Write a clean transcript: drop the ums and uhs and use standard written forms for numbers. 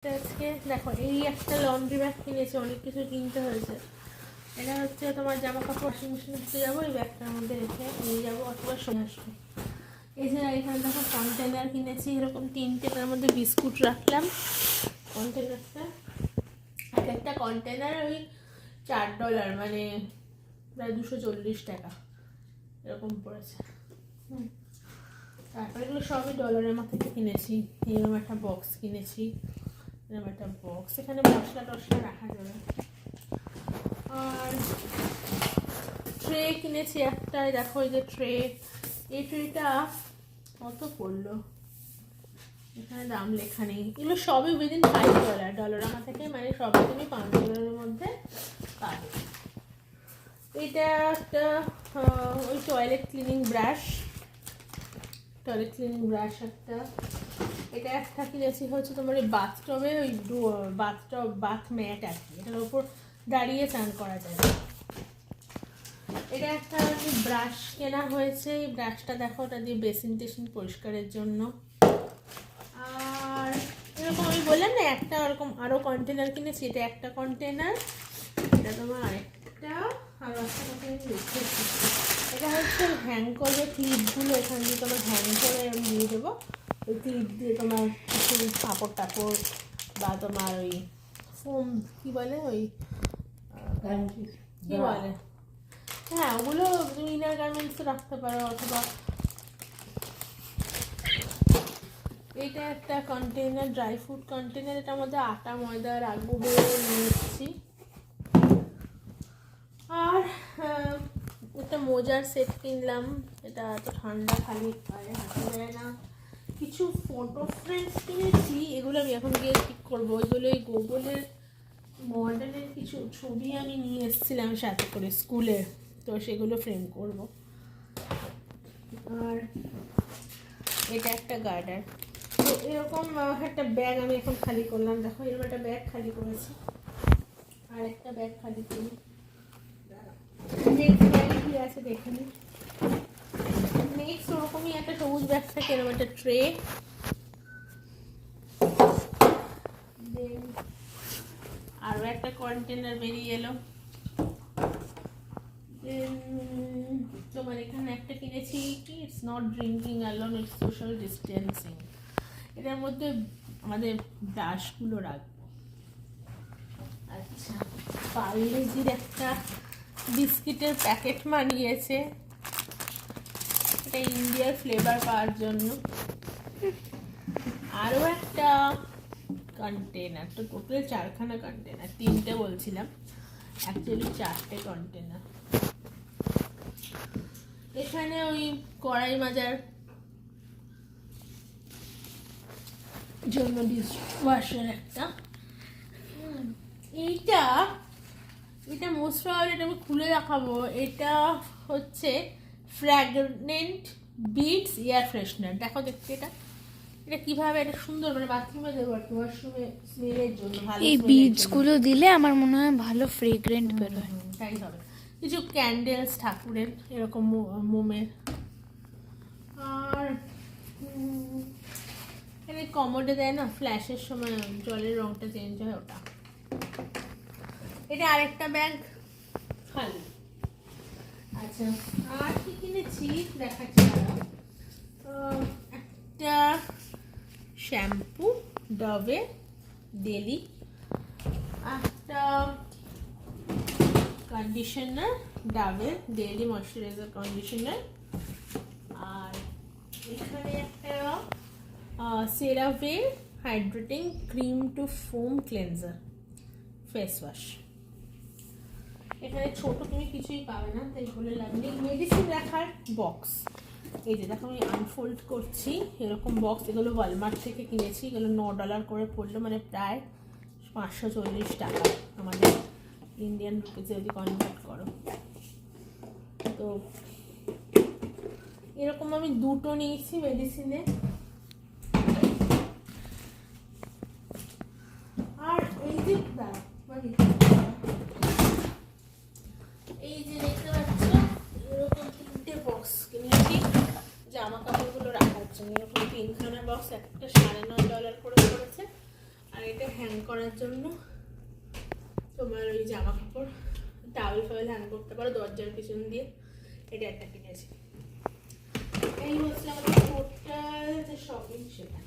আজকে দেখো এই একটা লন্ড্রি ব্যাগ কিনেছি, অনেক কিছু কিনতে হয়েছে। এটা হচ্ছে তোমার জামা কাপড় ওয়াশিং মেশিনে দিতে যাবো, এই ব্যাগটার মধ্যে রেখে নিয়ে যাবো অথবা সময় আসবে। এছাড়া এখানে দেখো কন্টেনার কিনেছি, এরকম তিনটে, তার মধ্যে বিস্কুট রাখলাম কন্টেনারটা। এক একটা কন্টেনার ওই $4, মানে প্রায় 240 টাকা এরকম পড়েছে। তারপরে এগুলো সবই ডলারের মাথায় কিনেছি। এরকম একটা বক্স কিনেছি, এরকম একটা বক্স, এখানে মশলা টশলা রাখা যাবে। আর ট্রে কিনেছি একটা, দেখো এই যে ট্রে, এই ট্রেটা কত পড়লো, এখানে দাম লেখা নেই। এগুলো সবই উইদিন $5 ডলার আমার থেকে, মানে সবই তুমি $5 মধ্যে পাবে। এটা একটা ওই টয়লেট ক্লিনিং ব্রাশ একটা। এটা একটা কিনেছি হচ্ছে তোমার ওই বাথটবে, ওই বাথ ম্যাট আর কি, এটার উপর দাঁড়িয়ে স্নান করা যায়। এটা একটা ব্রাশ কেনা হয়েছে, এই ব্রাশটা দেখো, ওটা দিয়ে বেসিন টেসিন পরিষ্কারের জন্য। আর এরকম আমি বললাম না একটা ওরকম আরও কন্টেনার কিনেছি, এটা একটা কন্টেনার, এটা তোমার আরেকটা, আরও একটা কন্টেনার রেখেছি। এটা হচ্ছে হ্যাং করবে ক্লিপগুলো, এখান দিয়ে তোমার হ্যাং করে আমি দিয়ে দেবো। ওই ক্লিপ দিয়ে তোমার কিছু কাপড় টাপড় বা তোমার ওই ফোম কী বলে, ওই কী বলে, হ্যাঁ ওগুলো তুমি ইনার গার্মেন্টসে রাখতে পারো। অথবা এইটা একটা কন্টেনার, ড্রাই ফ্রুট কন্টেনার, এটার মধ্যে আটা ময়দা রাখবো বলে নিয়ে এসেছি। আর একটা মোজার সেট কিনলাম, এটা এত ঠান্ডা খালি পায়ে হাঁটা যায় না। কিছু ফটো ফ্রেমস কিনেছি, এগুলো আমি এখন গিয়ে ঠিক করবো। ওইগুলো এই গুগলের মডেলের কিছু ছবি আমি নিয়ে এসেছিলাম সাথে করে স্কুলের, তো সেগুলো ফ্রেম করব। আর এটা একটা গার্ডার। তো এরকম একটা ব্যাগ আমি এখন খালি করলাম, দেখো এরকম একটা ব্যাগ খালি করেছি, আর একটা ব্যাগ খালি করি। নেক্সট ব্যাগে কি আছে দেখে নিই। নেক্সট ওরকমই একটা সবুজ ব্যাগ থেকে এরকম একটা ট্রে, দেন আরও একটা কন্টেনার বেরিয়ে এলো। দেন তোমার এখানে একটা কিনেছি কি, it's not drinking alone, it's social distancing. এটার মধ্যে আমাদের ব্রাশগুলো রাখবো। আচ্ছা, পার্লেজির একটা বিস্কিটের প্যাকেট মানিয়েছে, এটা ইন্ডিয়ার ফ্লেভার পাওয়ার জন্য। আরও একটা কন্টেনার, তো টোটাল 4খানা কন্টেনার, 3টে বলছিলাম, অ্যাকচুয়ালি 4টে কন্টেনার। এখানে ওই কড়াই মাজার জন্য ডিশওয়াশার একটা। এটা মোস্ট প্রবাবলি এটা আমি খুলে দেখাবো। এটা হচ্ছে ফ্র্যাগনেন্ট বিটস এয়ার ফ্রেশনার, দেখো দেখতে এটা কিভাবে, এটা সুন্দর, মানে বাথরুমে দেবো আর কি, ওয়াশরুমে স্মেলের জন্য ভালো। এই বিটস গুলো দিলে আমার মনে হয় ভালো ফ্রেগ্রেন্ট বেরোয়। তাই হবে। কিছু ক্যান্ডেলস ঠাকুরের এরকম মোমের। আর এখানে কমোডে দেয় না ফ্ল্যাশের সময় জলের রংটা চেঞ্জ হয়, ওটা। এটা আরেকটা ব্যাগ খালি। আচ্ছা, আর কি কিনেছি দেখাচ্ছি। একটা শ্যাম্পু ডভে ডেলি, একটা কন্ডিশনার ডাবের ডেইলি ময়শ্চারাইজার কন্ডিশনার, আর এখানে একটা CeraVe hydrating cream to foam cleanser face wash. এখানে ছোট তুমি কিছুই পাবে না, তাই বলে লাভ নেই। মেডিসিন রাখার বক্স, এই যে দেখো আমি আনফোল্ড করছি, এরকম বক্স, এগুলো ওয়ালমার্ট থেকে কিনেছি, এগুলো $9 করে পড়লো, মানে প্রায় 540 টাকা আমাদের ইন্ডিয়ান রুপিসে যদি কনভার্ট করো। তো এরকম আমি 2টো নিয়েছি মেডিসিনে। আর এই যে এই যে দেখতে পাচ্ছ, এরকম 3টে বক্স কিনেছি জামা কাপড়গুলো রাখার জন্য। এরকম 3খানা বক্স, একটা $9.5 করে পড়েছে, আর এটা হ্যাং করার জন্য তোমার ওই জামা কাপড় টাওয়েল ফাওয়েল হ্যাং করতে পারো দরজার পিছন দিয়ে, এটা একটা কিনেছি। এই হচ্ছে আমাদের টোটাল যে শপিং সেটা।